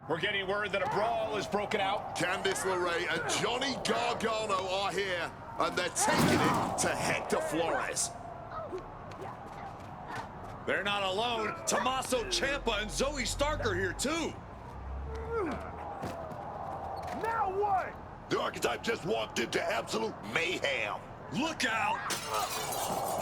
We're getting word that a brawl is broken out. Candice LeRae and Johnny Gargano are here, and they're taking it to Hector Flores. They're not alone. Tommaso Ciampa and Zoe Stark are here, too. Now what? The Archetype just walked into absolute mayhem. Look out!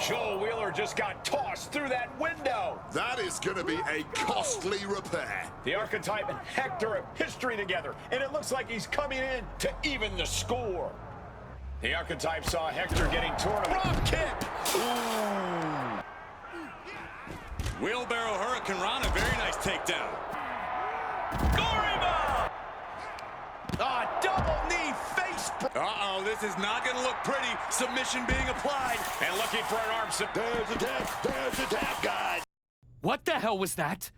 Joel Wheeler just got tossed through that window. That is going to be a costly repair. The Archetype and Hector have history together, and it looks like he's coming in to even the score. The Archetype saw Hector getting torn. Drop kick! Ooh. Wheelbarrow Hurricane Rana, very nice takedown. Gorima! Ah, double knee face. Uh-oh, this is not going to look pretty. Submission being applied. And looking for an arm. There's a tap, guys. What the hell was that?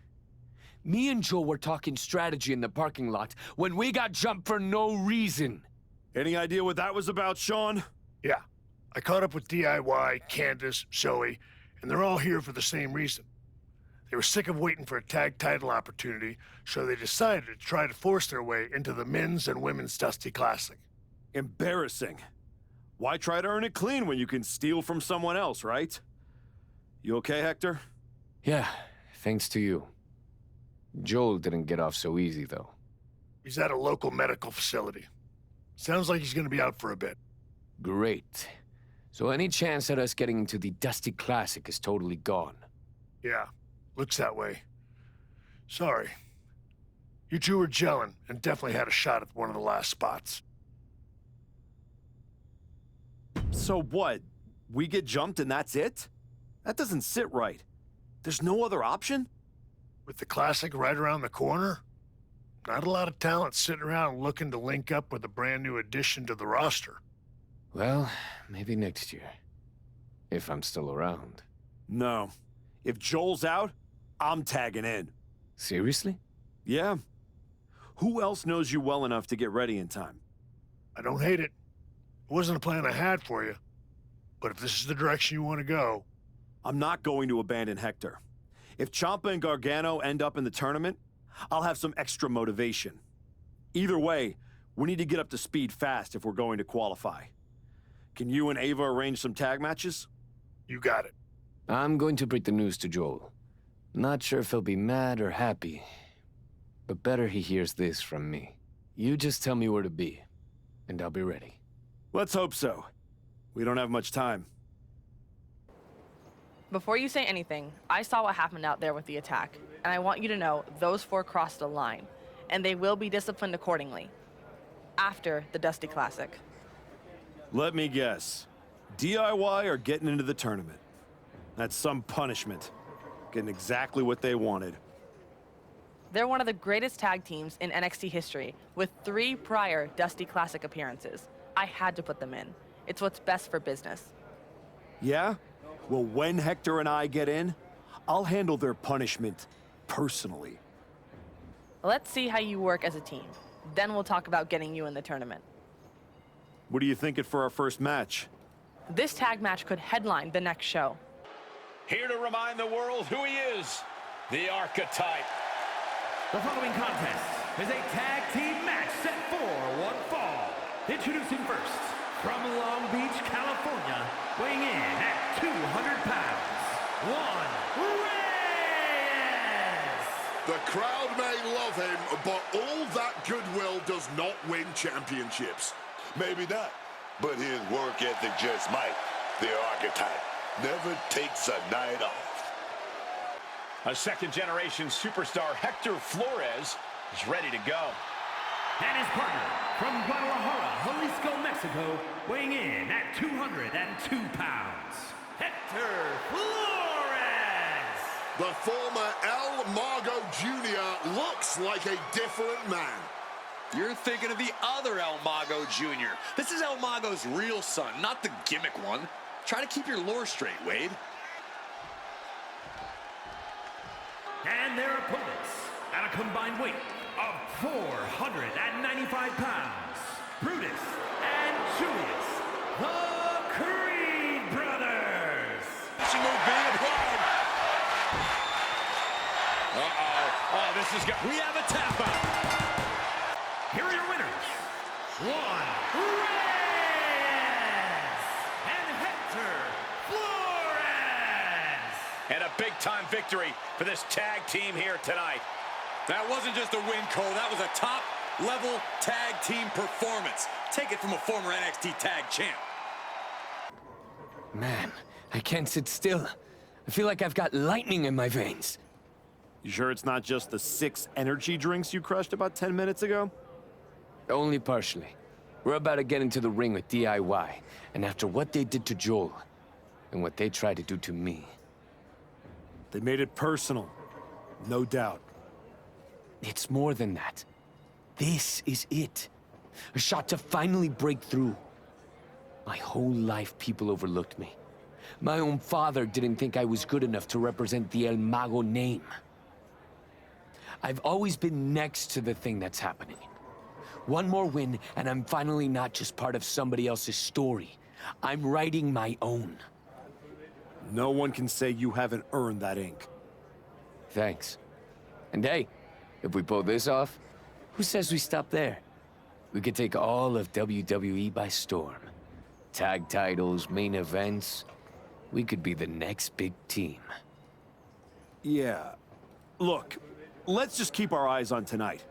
Me and Joe were talking strategy in the parking lot when we got jumped for no reason. Any idea what that was about, Sean? Yeah. I caught up with DIY, Candice, Zoe, and they're all here for the same reason. They were sick of waiting for a tag title opportunity, so they decided to try to force their way into the men's and women's Dusty Classic. Embarrassing. Why try to earn it clean when you can steal from someone else, right? You okay, Hector? Yeah, thanks to you. Joel didn't get off so easy, though. He's at a local medical facility. Sounds like he's gonna be out for a bit. Great. So any chance at us getting into the Dusty Classic is totally gone. Yeah, looks that way. Sorry. You two were gelling and definitely had a shot at one of the last spots. So what? We get jumped and that's it? That doesn't sit right. There's no other option? With the Classic right around the corner, not a lot of talent sitting around looking to link up with a brand new addition to the roster. Well, maybe next year. If I'm still around. No. If Joel's out, I'm tagging in. Seriously? Yeah. Who else knows you well enough to get ready in time? I don't hate it. It wasn't a plan I had for you. But if this is the direction you want to go... I'm not going to abandon Hector. If Ciampa and Gargano end up in the tournament, I'll have some extra motivation. Either way, we need to get up to speed fast if we're going to qualify. Can you and Ava arrange some tag matches? You got it. I'm going to break the news to Joel. Not sure if he'll be mad or happy, but better he hears this from me. You just tell me where to be, and I'll be ready. Let's hope so. We don't have much time. Before you say anything, I saw what happened out there with the attack, and I want you to know those four crossed the line, and they will be disciplined accordingly. After the Dusty Classic. Let me guess. DIY are getting into the tournament. That's some punishment. Getting exactly what they wanted. They're one of the greatest tag teams in NXT history, with 3 prior Dusty Classic appearances. I had to put them in. It's what's best for business. Yeah? Well, when Hector and I get in, I'll handle their punishment personally. Let's see how you work as a team. Then we'll talk about getting you in the tournament. What are you thinking for our first match? This tag match could headline the next show. Here to remind the world who he is, the Archetype. The following contest is a tag team match set for one fall. Introducing first, from Long Beach, California, weighing in at 200 pounds, Juan Reyes! The crowd may love him, but all that goodwill does not win championships. Maybe not, but his work ethic just might. The Archetype never takes a night off. A second-generation superstar, Hector Flores, is ready to go. And his partner, from Guadalajara, Jalisco, Mexico, weighing in at 202 pounds, Hector Flores! The former El Mago Jr. looks like a different man. You're thinking of the other El Mago Jr. This is El Mago's real son, not the gimmick one. Try to keep your lore straight, Wade. And their opponents, at a combined weight of 495 pounds, Brutus and Julius, the Creed Brothers. She moved being applied. Oh, this is good. We have a tap out. Here are your winners. Juan Reyes and Hector Flores. And a big-time victory for this tag team here tonight. That wasn't just a win, Cole. That was a top-level tag team performance. Take it from a former NXT tag champ. Man, I can't sit still. I feel like I've got lightning in my veins. You sure it's not just the 6 energy drinks you crushed about 10 minutes ago? Only partially. We're about to get into the ring with DIY, and after what they did to Joel, and what they tried to do to me... They made it personal, no doubt. It's more than that. This is it. A shot to finally break through. My whole life, people overlooked me. My own father didn't think I was good enough to represent the El Mago name. I've always been next to the thing that's happening. One more win, and I'm finally not just part of somebody else's story. I'm writing my own. No one can say you haven't earned that ink. Thanks. And hey, if we pull this off, who says we stop there? We could take all of WWE by storm. Tag titles, main events. We could be the next big team. Yeah. Look, let's just keep our eyes on tonight.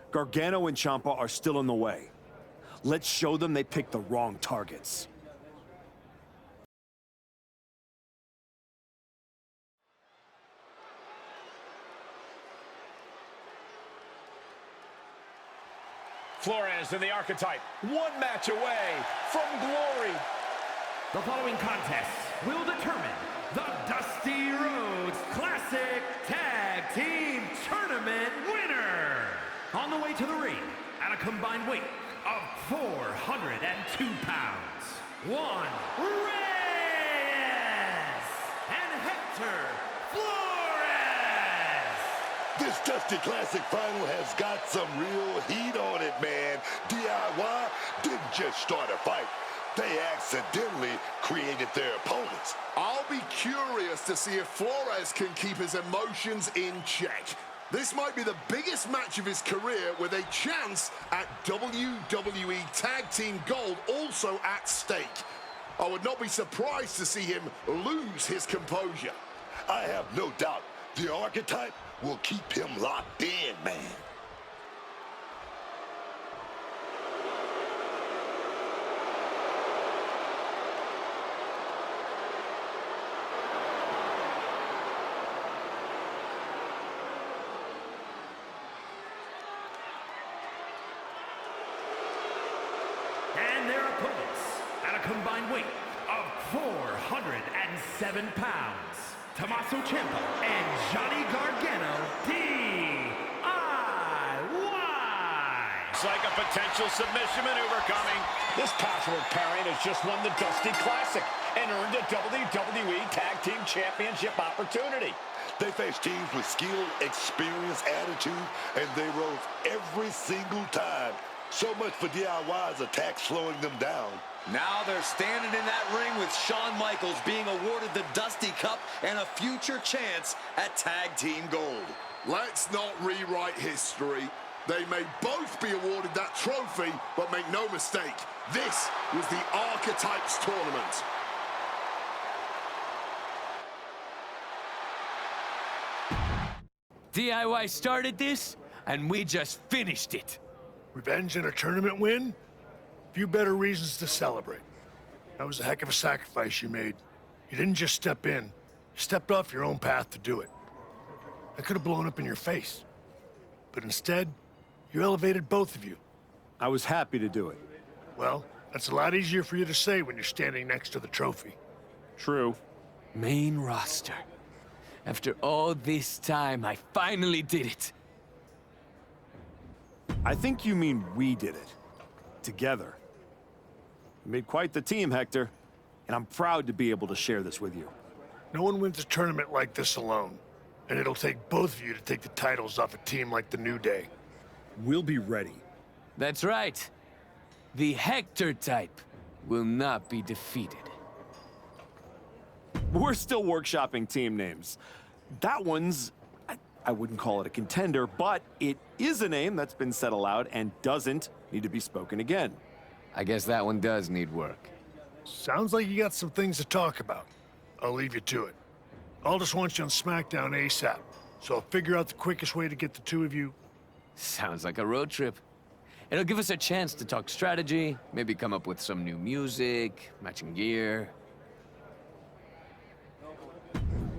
Gargano and Ciampa are still in the way. Let's show them they picked the wrong targets. Flores and the Archetype, one match away from glory. The following contest will determine the Dusty Rhodes Classic Tag Team Tournament winner. On the way to the ring, at a combined weight of 402 pounds, Juan Reyes and Hector Flores. This Dusty Classic final has got some real heat on it, man. DIY didn't just start a fight. They accidentally created their opponents. I'll be curious to see if Flores can keep his emotions in check. This might be the biggest match of his career with a chance at WWE Tag Team Gold also at stake. I would not be surprised to see him lose his composure. I have no doubt the Archetype will keep him locked in, man. And their opponents, at a combined weight of 407 pounds, Tommaso Ciampa and Johnny Gargano, DIY. It's like a potential submission maneuver coming. This password pairing has just won the Dusty Classic and earned a WWE Tag Team Championship opportunity. They faced teams with skill, experience, attitude, and they rose every single time. So much for DIY's attack slowing them down. Now they're standing in that ring with Shawn Michaels being awarded the Dusty Cup and a future chance at Tag Team Gold. Let's not rewrite history. They may both be awarded that trophy, but make no mistake, this was the Archetypes tournament. DIY started this, and we just finished it. Revenge and a tournament win? Few better reasons to celebrate. That was a heck of a sacrifice you made. You didn't just step in. You stepped off your own path to do it. I could have blown up in your face. But instead, you elevated both of you. I was happy to do it. Well, that's a lot easier for you to say when you're standing next to the trophy. True. Main roster. After all this time, I finally did it. I think you mean we did it. Together. You made quite the team, Hector. And I'm proud to be able to share this with you. No one wins a tournament like this alone. And it'll take both of you to take the titles off a team like the New Day. We'll be ready. That's right. The Hector type will not be defeated. We're still workshopping team names. That one's... I wouldn't call it a contender, but it is a name that's been said aloud and doesn't need to be spoken again. I guess that one does need work. Sounds like you got some things to talk about. I'll leave you to it. I'll just want you on SmackDown ASAP, so I'll figure out the quickest way to get the two of you. Sounds like a road trip. It'll give us a chance to talk strategy, maybe come up with some new music, matching gear.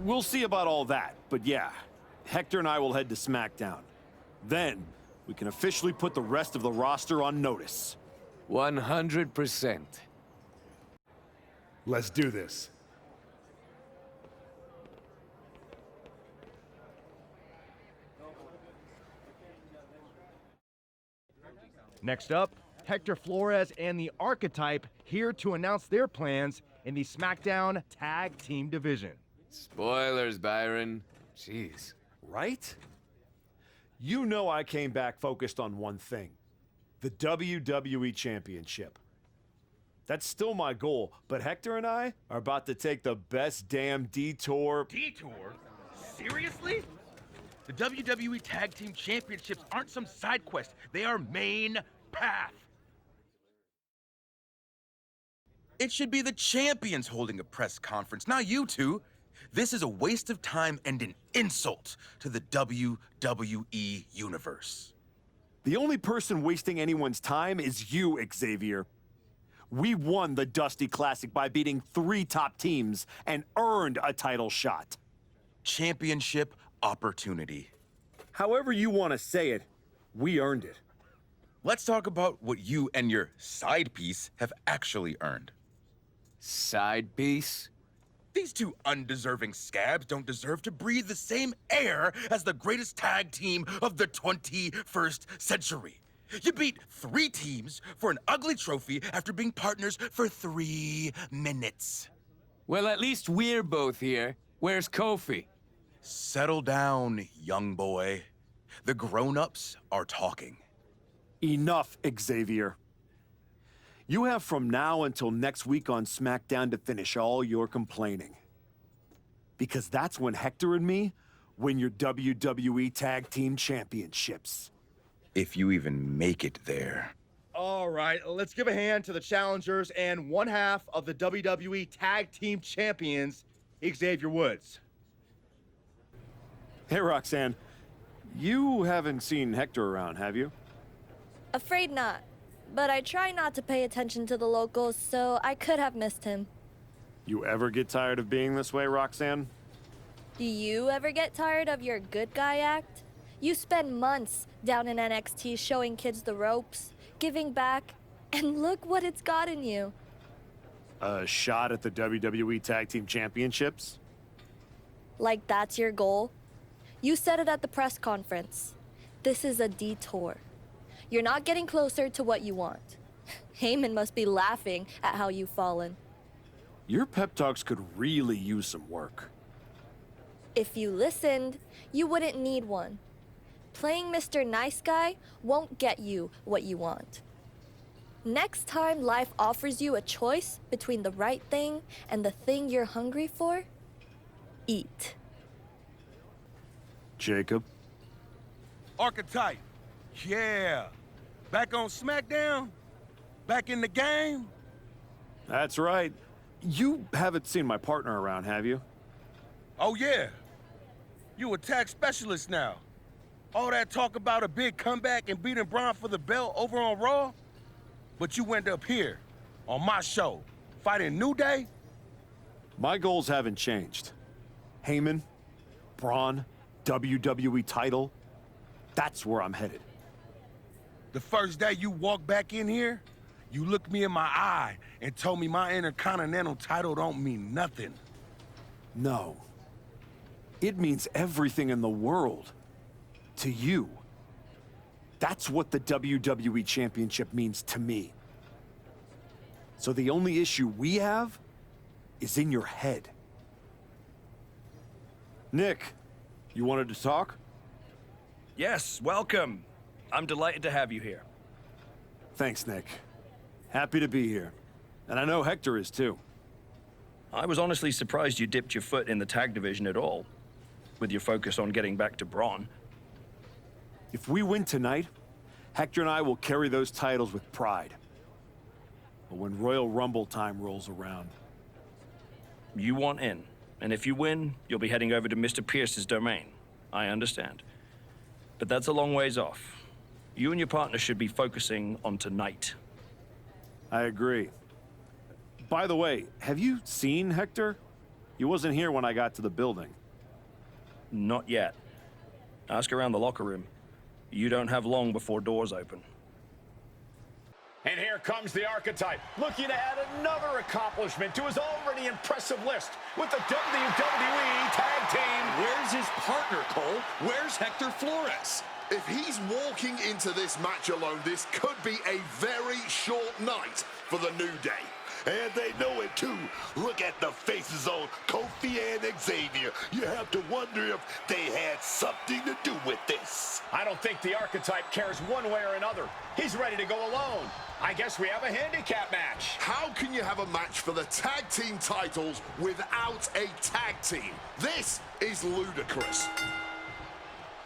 We'll see about all that, but yeah, Hector and I will head to SmackDown. Then, we can officially put the rest of the roster on notice. 100%. Let's do this. Next up, Hector Flores and the Archetype here to announce their plans in the SmackDown Tag Team Division. Spoilers, Byron. Jeez. Right? You know I came back focused on one thing. The WWE Championship. That's still my goal, but Hector and I are about to take the best damn detour. Detour? Seriously? The WWE Tag Team Championships aren't some side quest. They are main path. It should be the champions holding a press conference, not you two. This is a waste of time and an insult to the WWE Universe. The only person wasting anyone's time is you, Xavier. We won the Dusty Classic by beating 3 top teams and earned a title shot. Championship opportunity. However you want to say it, we earned it. Let's talk about what you and your side piece have actually earned. Side piece? These two undeserving scabs don't deserve to breathe the same air as the greatest tag team of the 21st century. You beat 3 teams for an ugly trophy after being partners for 3 minutes. Well, at least we're both here. Where's Kofi? Settle down, young boy. The grown-ups are talking. Enough, Xavier. You have from now until next week on SmackDown to finish all your complaining. Because that's when Hector and me win your WWE Tag Team Championships. If you even make it there. All right, let's give a hand to the challengers and one half of the WWE Tag Team Champions, Xavier Woods. Hey, Roxanne. You haven't seen Hector around, have you? Afraid not. But I try not to pay attention to the locals, so I could have missed him. You ever get tired of being this way, Roxanne? Do you ever get tired of your good guy act? You spend months down in NXT showing kids the ropes, giving back, and look what it's gotten you. A shot at the WWE Tag Team Championships? Like that's your goal? You said it at the press conference. This is a detour. You're not getting closer to what you want. Heyman must be laughing at how you've fallen. Your pep talks could really use some work. If you listened, you wouldn't need one. Playing Mr. Nice Guy won't get you what you want. Next time life offers you a choice between the right thing and the thing you're hungry for, eat. Jacob? Archetype. Yeah. Back on SmackDown? Back in the game? That's right. You haven't seen my partner around, have you? Oh, yeah. You a tag specialist now. All that talk about a big comeback and beating Braun for the belt over on Raw? But you went up here, on my show, fighting New Day? My goals haven't changed. Heyman, Braun, WWE title. That's where I'm headed. The first day you walked back in here, you looked me in my eye and told me my Intercontinental title don't mean nothing. No. It means everything in the world. To you. That's what the WWE Championship means to me. So the only issue we have is in your head. Nick, you wanted to talk? Yes, welcome. I'm delighted to have you here. Thanks, Nick. Happy to be here. And I know Hector is too. I was honestly surprised you dipped your foot in the tag division at all. with your focus on getting back to Braun. If we win tonight, Hector and I will carry those titles with pride. But when Royal Rumble time rolls around... You want in, and if you win, you'll be heading over to Mr. Pierce's domain. I understand. But that's a long ways off. You and your partner should be focusing on tonight. I agree. By the way, have you seen Hector? He wasn't here when I got to the building. Not yet. Ask around the locker room. You don't have long before doors open. And here comes the Archetype, looking to add another accomplishment to his already impressive list with the WWE Tag Team. Where's his partner, Cole? Where's Hector Flores? If he's walking into this match alone, this could be a very short night for the New Day. And they know it too. Look at the faces on Kofi and Xavier. You have to wonder if they had something to do with this. I don't think the Archetype cares one way or another. He's ready to go alone. I guess we have a handicap match. How can you have a match for the tag team titles without a tag team? This is ludicrous.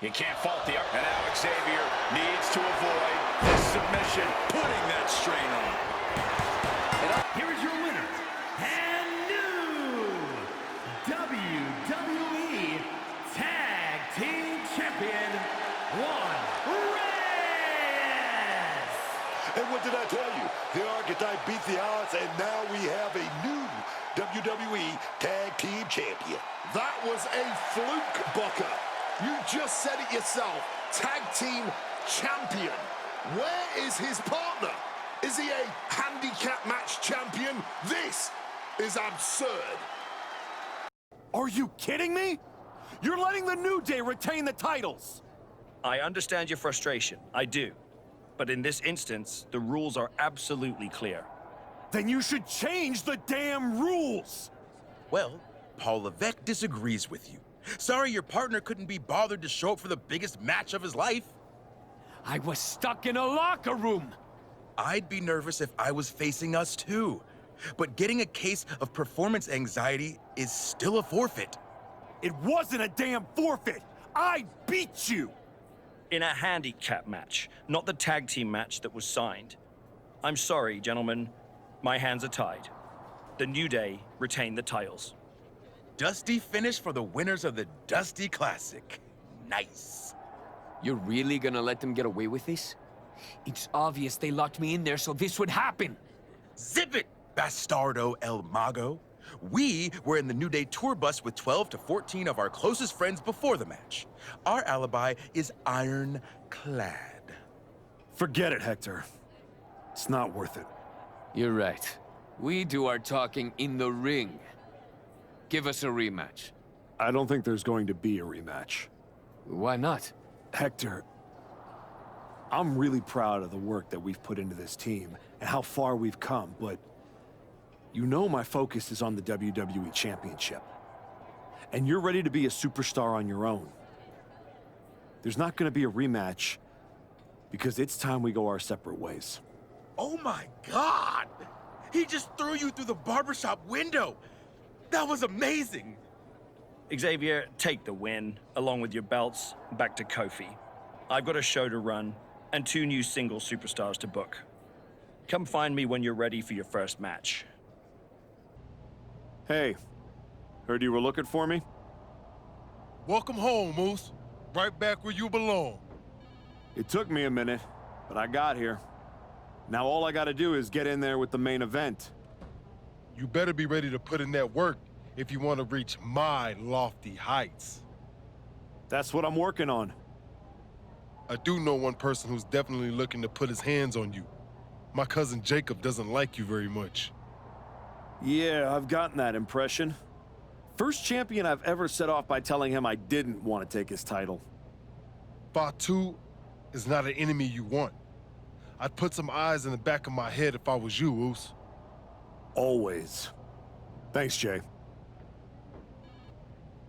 You can't fault the Archetype. And now Xavier needs to avoid this submission, putting that strain on. Here is your winner, and new WWE Tag Team Champion, Juan Reyes. And what did I tell you? The Archetype beat the odds, and now we have a new WWE Tag Team Champion. That was a fluke, Booker. You just said it yourself. Tag Team Champion. Where is his partner? Is he a handicap match champion? This is absurd. Are you kidding me? You're letting the New Day retain the titles! I understand your frustration. I do. But in this instance, the rules are absolutely clear. Then you should change the damn rules! Well, Paul Levesque disagrees with you. Sorry your partner couldn't be bothered to show up for the biggest match of his life. I was stuck in a locker room. I'd be nervous if I was facing us too. But getting a case of performance anxiety is still a forfeit. It wasn't a damn forfeit! I beat you! In a handicap match, not the tag team match that was signed. I'm sorry, gentlemen. My hands are tied. The New Day retain the titles. Dusty finish for the winners of the Dusty Classic. Nice. You're really gonna let them get away with this? It's obvious they locked me in there so this would happen. Zip it, Bastardo El Mago. We were in the New Day tour bus with 12 to 14 of our closest friends before the match. Our alibi is ironclad. Forget it, Hector. It's not worth it. You're right. We do our talking in the ring. Give us a rematch. I don't think there's going to be a rematch. Why not? Hector, I'm really proud of the work that we've put into this team and how far we've come, but you know my focus is on the WWE Championship. And you're ready to be a superstar on your own. There's not going to be a rematch because it's time we go our separate ways. Oh my God! He just threw you through the barbershop window! That was amazing! Xavier, take the win, along with your belts, back to Kofi. I've got a show to run, and 2 new single superstars to book. Come find me when you're ready for your first match. Hey, heard you were looking for me? Welcome home, Moose. Right back where you belong. It took me a minute, but I got here. Now all I gotta do is get in there with the main event. You better be ready to put in that work if you want to reach my lofty heights. That's what I'm working on. I do know one person who's definitely looking to put his hands on you. My cousin Jacob doesn't like you very much. Yeah, I've gotten that impression. First champion I've ever set off by telling him I didn't want to take his title. Fatu is not an enemy you want. I'd put some eyes in the back of my head if I was you, Oos. Always. Thanks, Jay.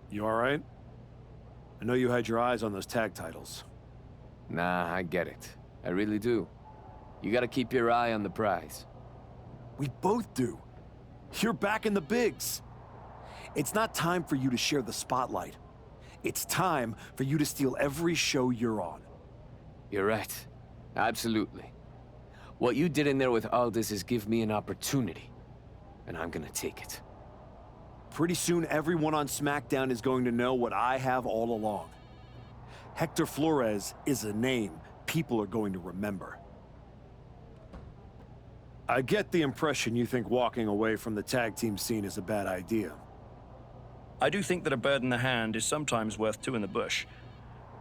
You all right? I know you had your eyes on those tag titles. Nah, I get it. I really do. You gotta keep your eye on the prize. We both do. You're back in the bigs. It's not time for you to share the spotlight. It's time for you to steal every show you're on. You're right. Absolutely. What you did in there with Aldis is give me an opportunity, and I'm gonna take it. Pretty soon, everyone on SmackDown is going to know what I have all along. Hector Flores is a name people are going to remember. I get the impression you think walking away from the tag team scene is a bad idea. I do think that a bird in the hand is sometimes worth two in the bush.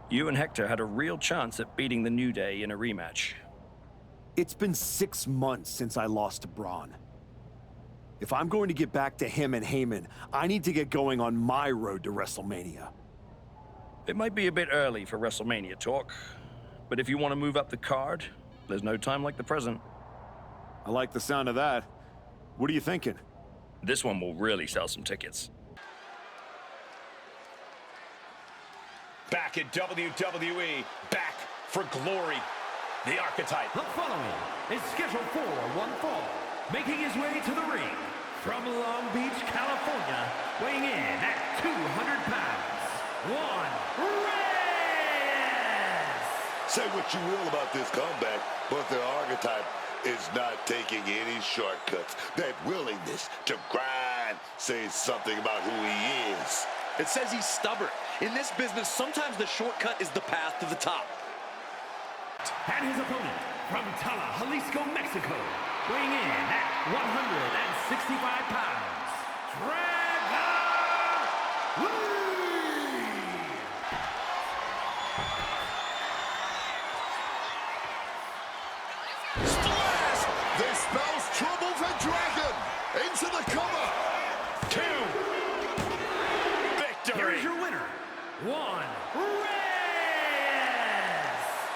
You and Hector had a real chance at beating the New Day in a rematch. It's been 6 months since I lost to Braun. If I'm going to get back to him and Heyman, I need to get going on my road to WrestleMania. It might be a bit early for WrestleMania talk, but if you want to move up the card, there's no time like the present. I like the sound of that. What are you thinking? This one will really sell some tickets. Back at WWE, back for glory. The Archetype. The following is scheduled for one fall, making his way to the ring from Long Beach, California, weighing in at 200 pounds, Reyes! Say what you will about this comeback, but the Archetype is not taking any shortcuts. That willingness to grind says something about who he is. It says he's stubborn. In this business, sometimes the shortcut is the path to the top. And his opponent from Tala, Jalisco, Mexico, weighing in at 165 pounds, Dragon Lee! Splash! This spells trouble for Dragon. Into the cover. 2. Victory. Here's your winner, Reyes!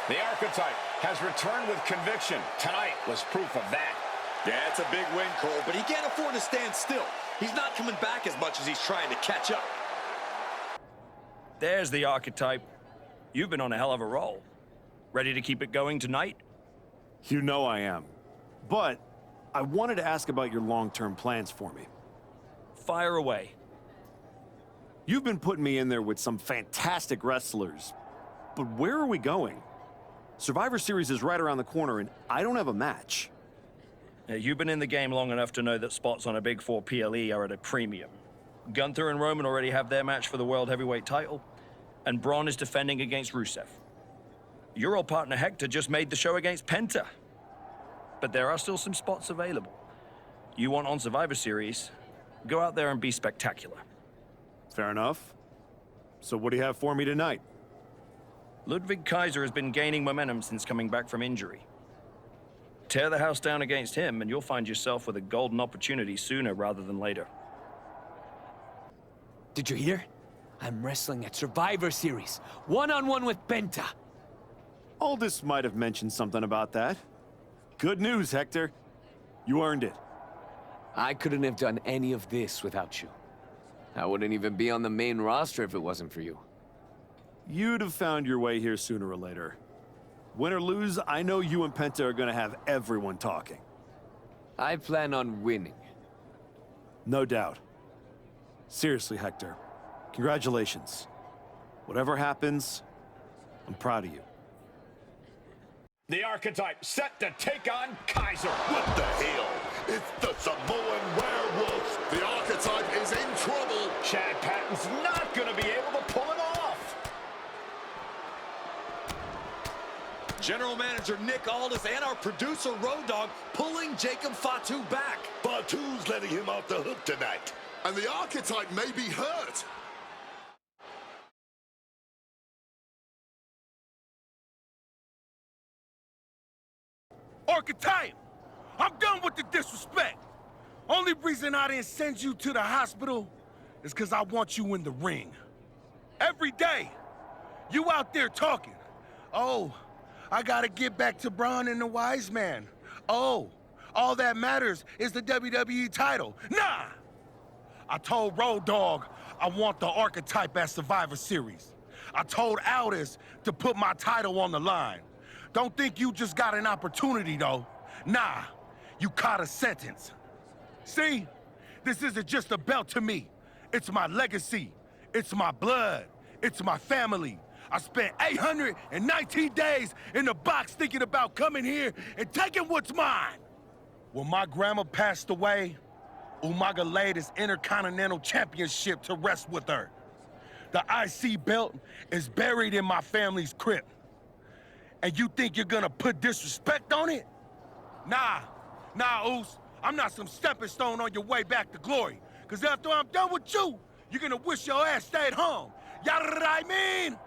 The Archetype has returned with conviction. Tonight was proof of that. Yeah, it's a big win, Cole, but he can't afford to stand still. He's not coming back as much as he's trying to catch up. There's the Archetype. You've been on a hell of a roll. Ready to keep it going tonight? You know I am. But I wanted to ask about your long-term plans for me. Fire away. You've been putting me in there with some fantastic wrestlers, but where are we going? Survivor Series is right around the corner, and I don't have a match. You've been in the game long enough to know that spots on a Big 4 PLE are at a premium. Gunther and Roman already have their match for the World Heavyweight title, and Braun is defending against Rusev. Your old partner Hector just made the show against Penta. But there are still some spots available. You want on Survivor Series, go out there and be spectacular. Fair enough. So what do you have for me tonight? Ludwig Kaiser has been gaining momentum since coming back from injury. Tear the house down against him, and you'll find yourself with a golden opportunity sooner rather than later. Did you hear? I'm wrestling at Survivor Series, one-on-one with Penta. Aldis might have mentioned something about that. Good news, Hector. You earned it. I couldn't have done any of this without you. I wouldn't even be on the main roster if it wasn't for you. You'd have found your way here sooner or later. Win or lose, I know you and Penta are gonna have everyone talking. I plan on winning. No doubt. Seriously, Hector. Congratulations. Whatever happens, I'm proud of you. The Archetype set to take on Kaiser. What the hell? It's the Samoan werewolves. The Archetype is in trouble. Chad Patton's not going to be able to pull it off. General Manager Nick Aldis and our producer Road Dogg pulling Jacob Fatu back. Fatu's letting him off the hook tonight. And the Archetype may be hurt. Archetype, I'm done with the disrespect. Only reason I didn't send you to the hospital is because I want you in the ring. Every day, you out there talking. Oh, I gotta get back to Braun and the Wise Man. Oh, all that matters is the WWE title. Nah! I told Road Dogg I want the Archetype at Survivor Series. I told Aldis to put my title on the line. Don't think you just got an opportunity, though. Nah, you caught a sentence. See? This isn't just a belt to me. It's my legacy. It's my blood. It's my family. I spent 819 days in the box thinking about coming here and taking what's mine. When my grandma passed away, Umaga laid his Intercontinental Championship to rest with her. The IC belt is buried in my family's crypt. And you think you're gonna put disrespect on it? Nah, Oos. I'm not some stepping stone on your way back to glory. Cause after I'm done with you, you're gonna wish your ass stayed home. You know what I mean?